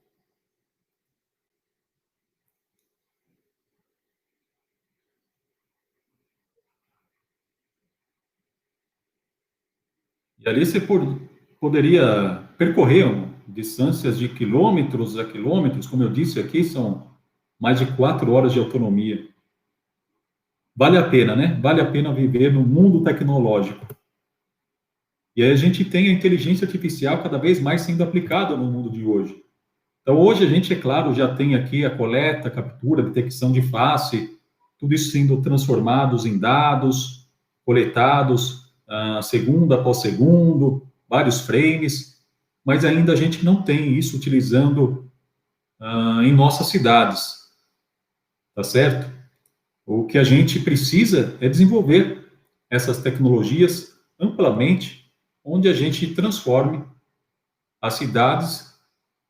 E ali você poderia percorrer distâncias de quilômetros a quilômetros, como eu disse aqui, são mais de 4 horas de autonomia. Vale a pena, né? Vale a pena viver no mundo tecnológico. E aí a gente tem a inteligência artificial cada vez mais sendo aplicada no mundo de hoje. Então, hoje a gente, é claro, já tem aqui a coleta, captura, detecção de face, tudo isso sendo transformados em dados, coletados, segundo após segundo, vários frames, mas ainda a gente não tem isso utilizando em nossas cidades, tá certo? O que a gente precisa é desenvolver essas tecnologias amplamente, onde a gente transforme as cidades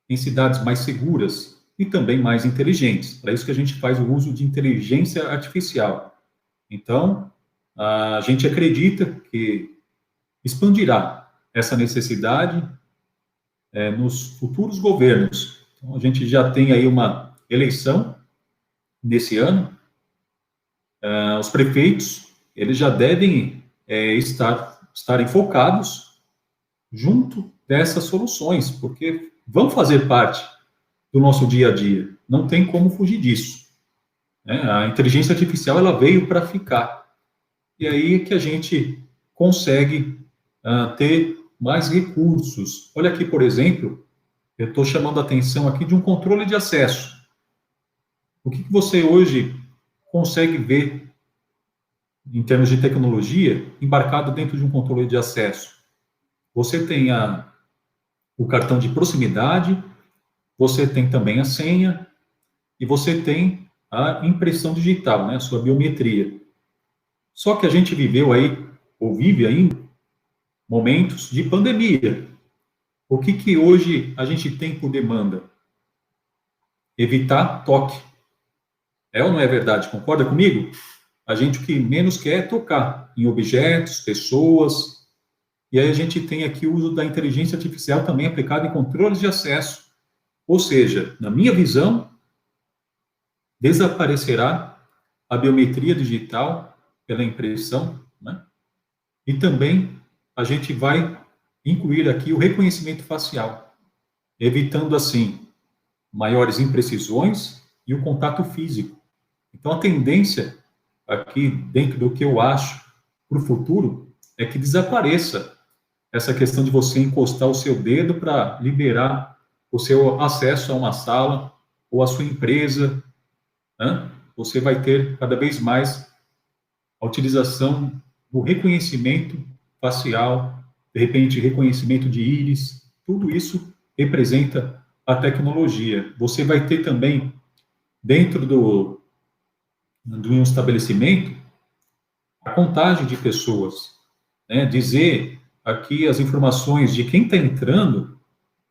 em cidades mais seguras e também mais inteligentes. Para isso que a gente faz o uso de inteligência artificial. Então, a gente acredita que expandirá essa necessidade nos futuros governos. Então, a gente já tem aí uma eleição nesse ano. Os prefeitos, eles já devem estarem focados junto dessas soluções, porque vão fazer parte do nosso dia a dia. Não tem como fugir disso, né? A inteligência artificial, ela veio para ficar. E aí que a gente consegue ter mais recursos. Olha aqui, por exemplo, eu estou chamando a atenção aqui de um controle de acesso. O que você hoje consegue ver em termos de tecnologia embarcado dentro de um controle de acesso? Você tem o cartão de proximidade, você tem também a senha e você tem a impressão digital, né, a sua biometria. Só que a gente viveu aí, ou vive aí, momentos de pandemia. O que hoje a gente tem por demanda? Evitar toque. É ou não é verdade? Concorda comigo? A gente o que menos quer é tocar em objetos, pessoas. E aí a gente tem aqui o uso da inteligência artificial também aplicado em controles de acesso. Ou seja, na minha visão, desaparecerá a biometria digital pela impressão, né? E também a gente vai incluir aqui o reconhecimento facial, evitando assim maiores imprecisões e o contato físico. Então a tendência aqui dentro do que eu acho para o futuro é que desapareça essa questão de você encostar o seu dedo para liberar o seu acesso a uma sala ou a sua empresa, né? Você vai ter cada vez mais a utilização do reconhecimento facial, de repente reconhecimento de íris, tudo isso representa a tecnologia. Você vai ter também, dentro de um estabelecimento, a contagem de pessoas, né? Dizer aqui as informações de quem está entrando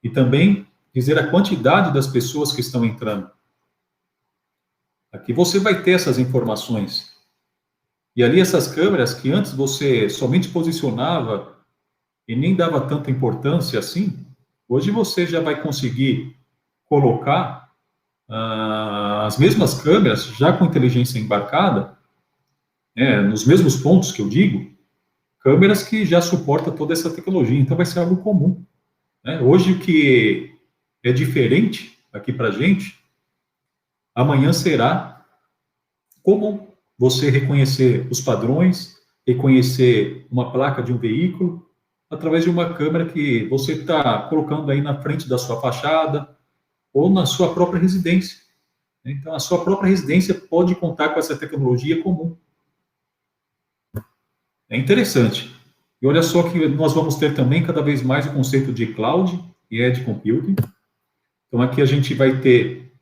e também dizer a quantidade das pessoas que estão entrando. Aqui você vai ter essas informações. E ali essas câmeras que antes você somente posicionava e nem dava tanta importância assim, hoje você já vai conseguir colocar as mesmas câmeras, já com inteligência embarcada, né, nos mesmos pontos que eu digo, câmeras que já suportam toda essa tecnologia. Então vai ser algo comum, né? Hoje o que é diferente aqui para a gente, amanhã será comum. Você reconhecer os padrões, reconhecer uma placa de um veículo, através de uma câmera que você está colocando aí na frente da sua fachada ou na sua própria residência. Então, a sua própria residência pode contar com essa tecnologia comum. É interessante. E olha só que nós vamos ter também cada vez mais o conceito de cloud e edge computing. Então, aqui a gente vai ter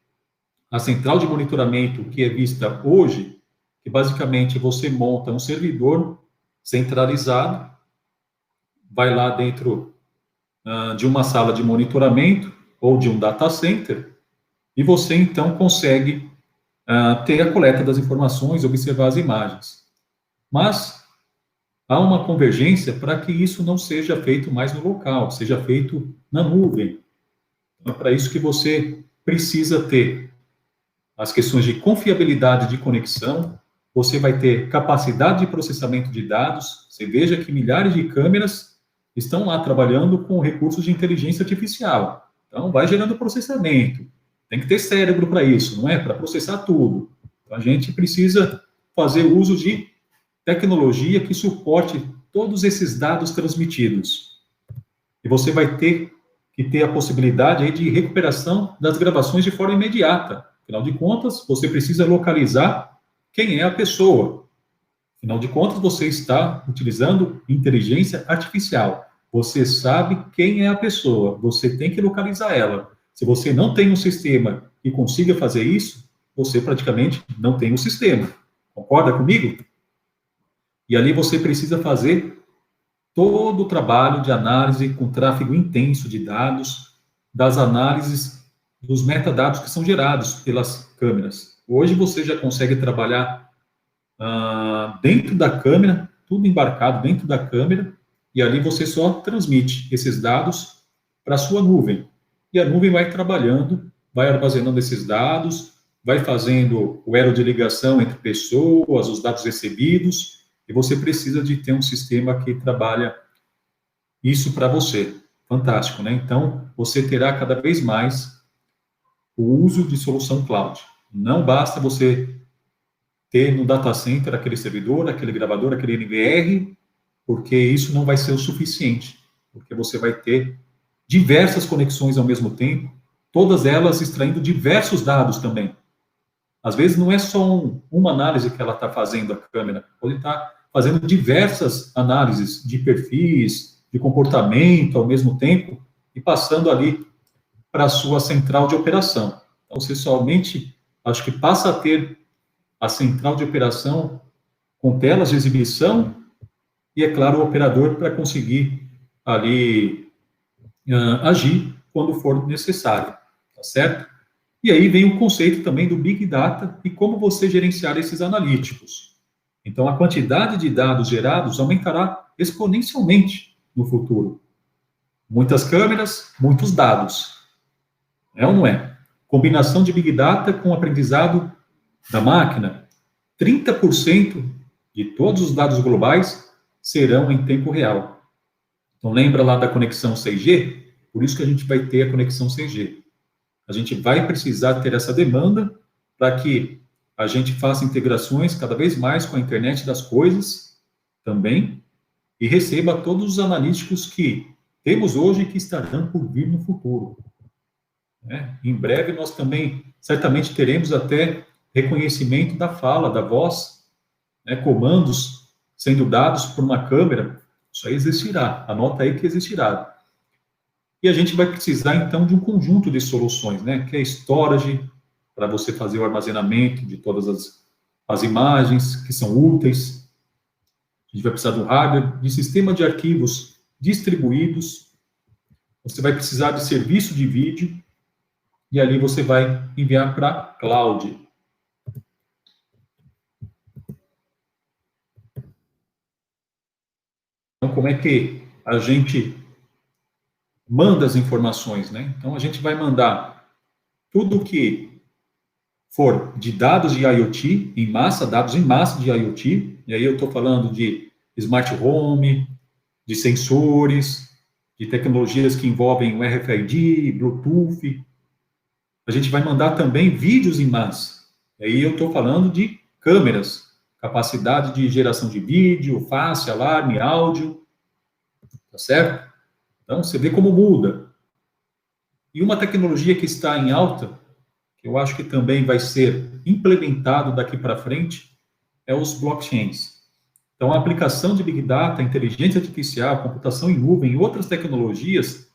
a central de monitoramento que é vista hoje, que basicamente você monta um servidor centralizado, vai lá dentro de uma sala de monitoramento ou de um data center, e você então consegue ter a coleta das informações, observar as imagens. Mas há uma convergência para que isso não seja feito mais no local, seja feito na nuvem. Então, é para isso que você precisa ter as questões de confiabilidade de conexão, você vai ter capacidade de processamento de dados. Você veja que milhares de câmeras estão lá trabalhando com recursos de inteligência artificial. Então, vai gerando processamento. Tem que ter cérebro para isso, não é? Para processar tudo. Então, a gente precisa fazer uso de tecnologia que suporte todos esses dados transmitidos. E você vai ter que ter a possibilidade aí de recuperação das gravações de forma imediata. Afinal de contas, você precisa localizar quem é a pessoa. Afinal de contas, você está utilizando inteligência artificial. Você sabe quem é a pessoa, você tem que localizar ela. Se você não tem um sistema que consiga fazer isso, você praticamente não tem um sistema. Concorda comigo? E ali você precisa fazer todo o trabalho de análise com tráfego intenso de dados, das análises dos metadados que são gerados pelas câmeras. Hoje você já consegue trabalhar dentro da câmera, tudo embarcado dentro da câmera, e ali você só transmite esses dados para a sua nuvem. E a nuvem vai trabalhando, vai armazenando esses dados, vai fazendo o elo de ligação entre pessoas, os dados recebidos, e você precisa de ter um sistema que trabalha isso para você. Fantástico, né? Então, você terá cada vez mais o uso de solução cloud. Não basta você ter no data center aquele servidor, aquele gravador, aquele NVR, porque isso não vai ser o suficiente, porque você vai ter diversas conexões ao mesmo tempo, todas elas extraindo diversos dados também. Às vezes não é só uma análise que ela está fazendo a câmera, pode estar fazendo diversas análises de perfis, de comportamento ao mesmo tempo e passando ali para a sua central de operação. Então, você somente, acho que passa a ter a central de operação com telas de exibição e, é claro, o operador para conseguir ali agir quando for necessário, tá certo? E aí vem o conceito também do Big Data e como você gerenciar esses analíticos. Então, a quantidade de dados gerados aumentará exponencialmente no futuro. Muitas câmeras, muitos dados. É ou não é? Combinação de Big Data com aprendizado da máquina. 30% de todos os dados globais serão em tempo real. Então, lembra lá da conexão 6G? Por isso que a gente vai ter a conexão 6G. A gente vai precisar ter essa demanda para que a gente faça integrações cada vez mais com a internet das coisas também e receba todos os analíticos que temos hoje e que estarão por vir no futuro. Em breve nós também certamente teremos até reconhecimento da fala, da voz, comandos sendo dados por uma câmera. Isso aí existirá, anota aí que existirá. E a gente vai precisar, então, de um conjunto de soluções, que é storage, para você fazer o armazenamento de todas as imagens que são úteis. A gente vai precisar do hardware, de sistema de arquivos distribuídos. Você vai precisar de serviço de vídeo, e ali você vai enviar para a cloud. Então, como é que a gente manda as informações, Então, a gente vai mandar tudo que for de dados de IoT em massa, dados em massa de IoT, e aí eu estou falando de smart home, de sensores, de tecnologias que envolvem o RFID, Bluetooth. A gente vai mandar também vídeos em massa. E aí eu estou falando de câmeras, capacidade de geração de vídeo, face, alarme, áudio, tá certo? Então, você vê como muda. E uma tecnologia que está em alta, que eu acho que também vai ser implementado daqui para frente, é os blockchains. Então, a aplicação de Big Data, inteligência artificial, computação em nuvem e outras tecnologias,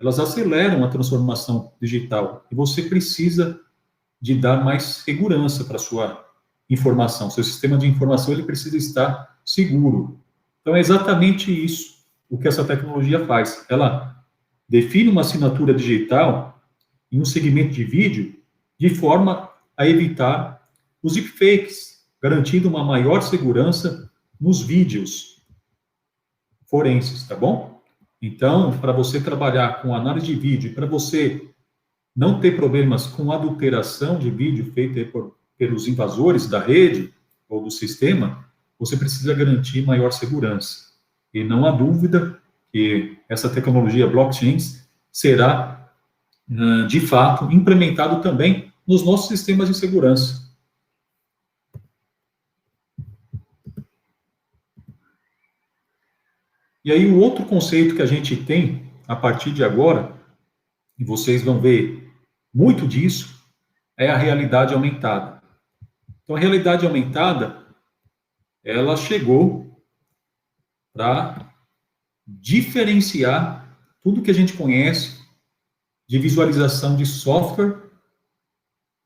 elas aceleram a transformação digital. E você precisa de dar mais segurança para a sua informação. Seu sistema de informação ele precisa estar seguro. Então, é exatamente isso o que essa tecnologia faz. Ela define uma assinatura digital em um segmento de vídeo de forma a evitar os deepfakes, garantindo uma maior segurança nos vídeos forenses, tá bom? Então, para você trabalhar com análise de vídeo, para você não ter problemas com adulteração de vídeo feita pelos invasores da rede ou do sistema, você precisa garantir maior segurança. E não há dúvida que essa tecnologia blockchain será, de fato, implementado também nos nossos sistemas de segurança. E aí, o outro conceito que a gente tem, a partir de agora, e vocês vão ver muito disso, é a realidade aumentada. Então, a realidade aumentada, ela chegou para diferenciar tudo que a gente conhece de visualização de software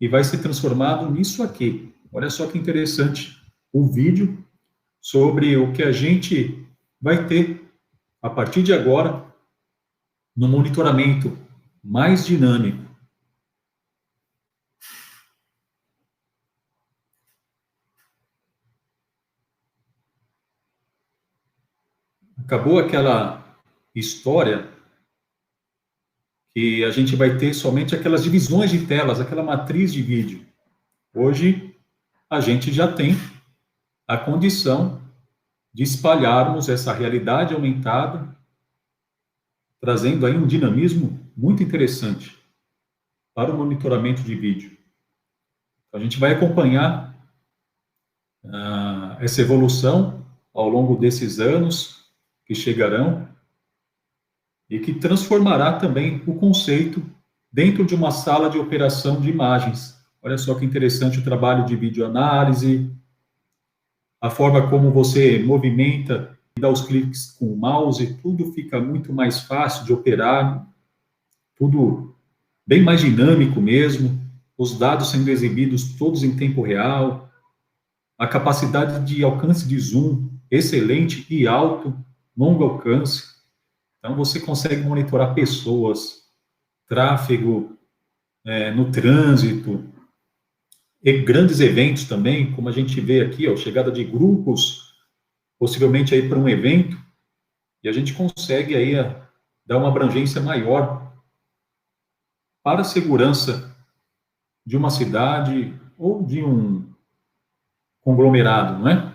e vai ser transformado nisso aqui. Olha só que interessante o vídeo sobre o que a gente vai ter a partir de agora no monitoramento mais dinâmico. Acabou aquela história que a gente vai ter somente aquelas divisões de telas, aquela matriz de vídeo. Hoje, a gente já tem a condição de espalharmos essa realidade aumentada, trazendo aí um dinamismo muito interessante. para o monitoramento de vídeo. Então, a gente vai acompanhar essa evolução ao longo desses anos que chegarão e que transformará também o conceito dentro de uma sala de operação de imagens. Olha só que interessante o trabalho de videoanálise, a forma como você movimenta e dá os cliques com o mouse, tudo fica muito mais fácil de operar, tudo bem mais dinâmico mesmo, os dados sendo exibidos todos em tempo real, a capacidade de alcance de zoom excelente e alto, longo alcance. Então, você consegue monitorar pessoas, tráfego no trânsito, e grandes eventos também, como a gente vê aqui, ó, chegada de grupos, possivelmente aí para um evento, e a gente consegue aí dar uma abrangência maior para a segurança de uma cidade ou de um conglomerado, não é?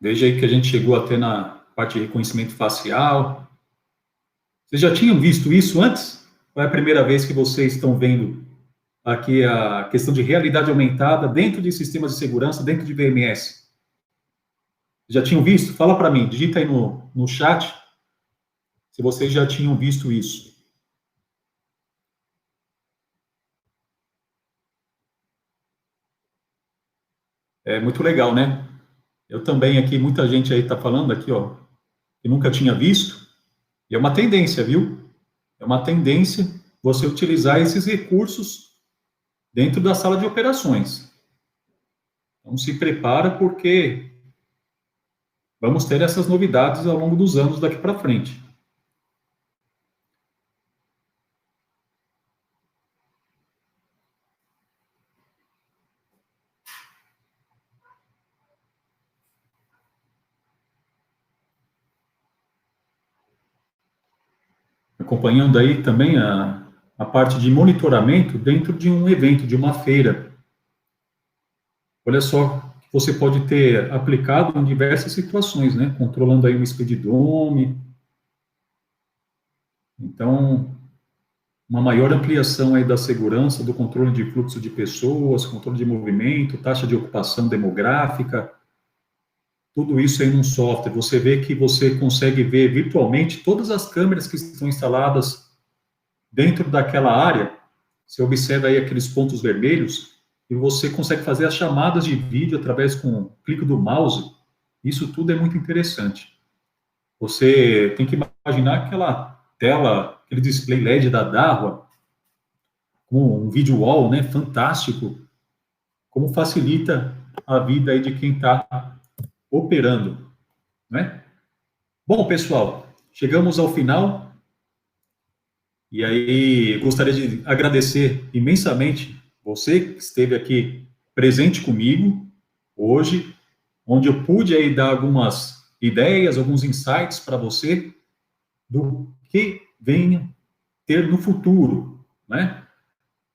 Veja aí que a gente chegou até na parte de reconhecimento facial. Vocês já tinham visto isso antes? Ou é a primeira vez que vocês estão vendo aqui a questão de realidade aumentada dentro de sistemas de segurança, dentro de VMS? Já tinham visto? Fala para mim, digita aí no chat se vocês já tinham visto isso. É muito legal, né? Eu também aqui, muita gente aí está falando aqui, ó, que nunca tinha visto, e é uma tendência, viu? É uma tendência você utilizar esses recursos dentro da sala de operações. Então, se prepara porque vamos ter essas novidades ao longo dos anos daqui para frente. Acompanhando aí também a parte de monitoramento dentro de um evento, de uma feira. Olha só, que você pode ter aplicado em diversas situações, né? Controlando aí um speedrome. Então, uma maior ampliação aí da segurança, do controle de fluxo de pessoas, controle de movimento, taxa de ocupação demográfica, tudo isso aí num software. Você vê que você consegue ver virtualmente todas as câmeras que estão instaladas dentro daquela área. Você observa aí aqueles pontos vermelhos e você consegue fazer as chamadas de vídeo através com o clique do mouse. Isso tudo é muito interessante. Você tem que imaginar aquela tela, aquele display LED da Dahua, com um vídeo wall, né, fantástico, como facilita a vida aí de quem está operando, né? Bom, pessoal, chegamos ao final, e aí gostaria de agradecer imensamente você que esteve aqui presente comigo hoje, onde eu pude aí dar algumas ideias, alguns insights para você do que venha ter no futuro, né?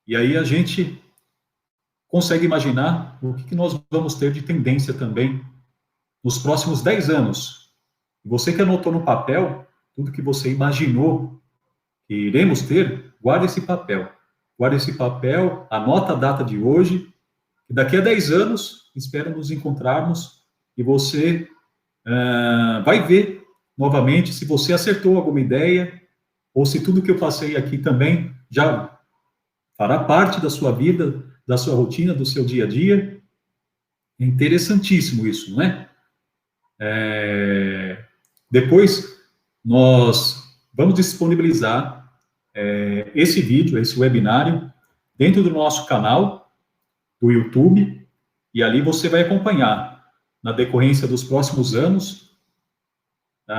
E aí a gente consegue imaginar o que nós vamos ter de tendência também nos próximos 10 anos. Você que anotou no papel tudo que você imaginou que iremos ter, guarde esse papel. Guarde esse papel, anota a data de hoje, e daqui a 10 anos, espero nos encontrarmos, e você vai ver novamente se você acertou alguma ideia, ou se tudo que eu passei aqui também já fará parte da sua vida, da sua rotina, do seu dia a dia. É interessantíssimo isso, não é? Depois, nós vamos disponibilizar esse vídeo, esse webinário, dentro do nosso canal do YouTube, e ali você vai acompanhar, na decorrência dos próximos anos,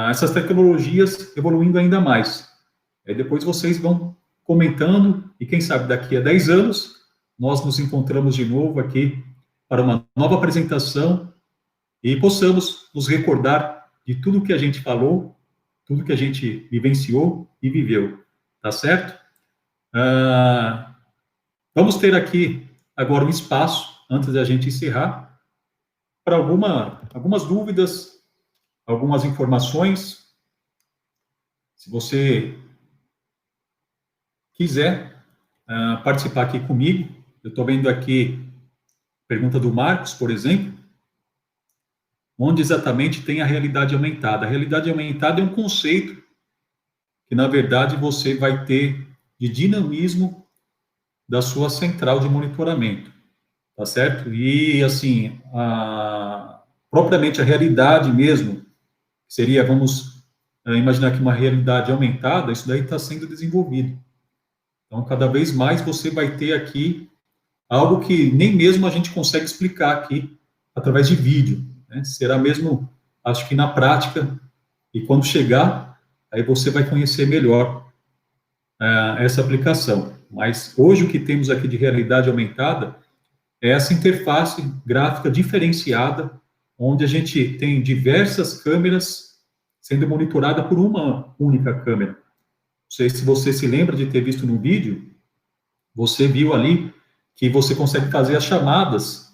essas tecnologias evoluindo ainda mais. Aí depois vocês vão comentando, e quem sabe daqui a 10 anos, nós nos encontramos de novo aqui para uma nova apresentação e possamos nos recordar de tudo que a gente falou tudo que a gente vivenciou e viveu, tá certo? Vamos ter aqui agora um espaço, antes da gente encerrar, para algumas dúvidas, algumas informações. Se você quiser participar aqui comigo, eu estou vendo aqui pergunta do Marcos, por exemplo, onde exatamente tem a realidade aumentada. A realidade aumentada é um conceito que, na verdade, você vai ter de dinamismo da sua central de monitoramento, tá certo? E, assim, propriamente a realidade mesmo, seria, vamos imaginar que uma realidade aumentada, isso daí está sendo desenvolvido. Então, cada vez mais você vai ter aqui algo que nem mesmo a gente consegue explicar aqui através de vídeo, né? Será mesmo, acho que na prática, e quando chegar, aí você vai conhecer melhor essa aplicação. Mas hoje o que temos aqui de realidade aumentada é essa interface gráfica diferenciada, onde a gente tem diversas câmeras sendo monitorada por uma única câmera. Não sei se você se lembra de ter visto no vídeo, você viu ali que você consegue fazer as chamadas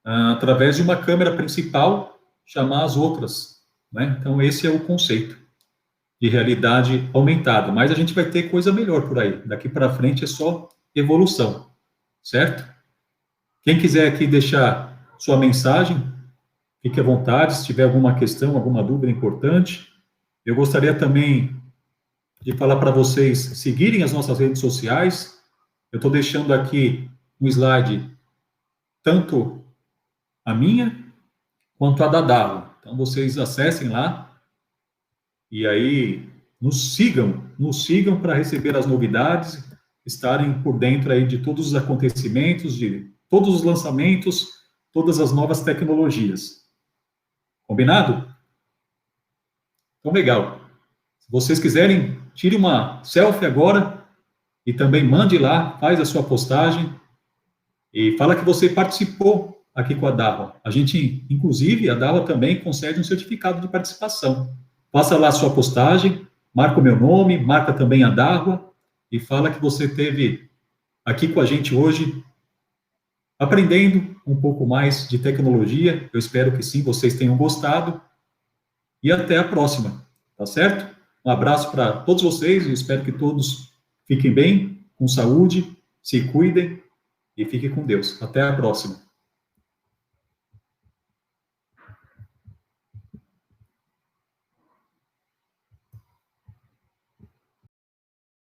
através de uma câmera principal, chamar as outras, né? Então, esse é o conceito de realidade aumentada. Mas a gente vai ter coisa melhor por aí. Daqui para frente é só evolução, certo? Quem quiser aqui deixar sua mensagem, fique à vontade. Se tiver alguma questão, alguma dúvida importante. Eu gostaria também de falar para vocês seguirem as nossas redes sociais. Eu estou deixando aqui no slide tanto a minha quanto a da Darla. Então, vocês acessem lá e aí nos sigam para receber as novidades, estarem por dentro aí de todos os acontecimentos, de todos os lançamentos, todas as novas tecnologias. Combinado? Então, legal. Se vocês quiserem, tire uma selfie agora e também mande lá, faz a sua postagem e fala que você participou aqui com a Darla. A gente, inclusive, a Darla também concede um certificado de participação. Faça lá a sua postagem, marca o meu nome, marca também a Darla e fala que você esteve aqui com a gente hoje aprendendo um pouco mais de tecnologia. Eu espero que sim, vocês tenham gostado e até a próxima, tá certo? Um abraço para todos vocês e espero que todos fiquem bem, com saúde, se cuidem e fiquem com Deus. Até a próxima.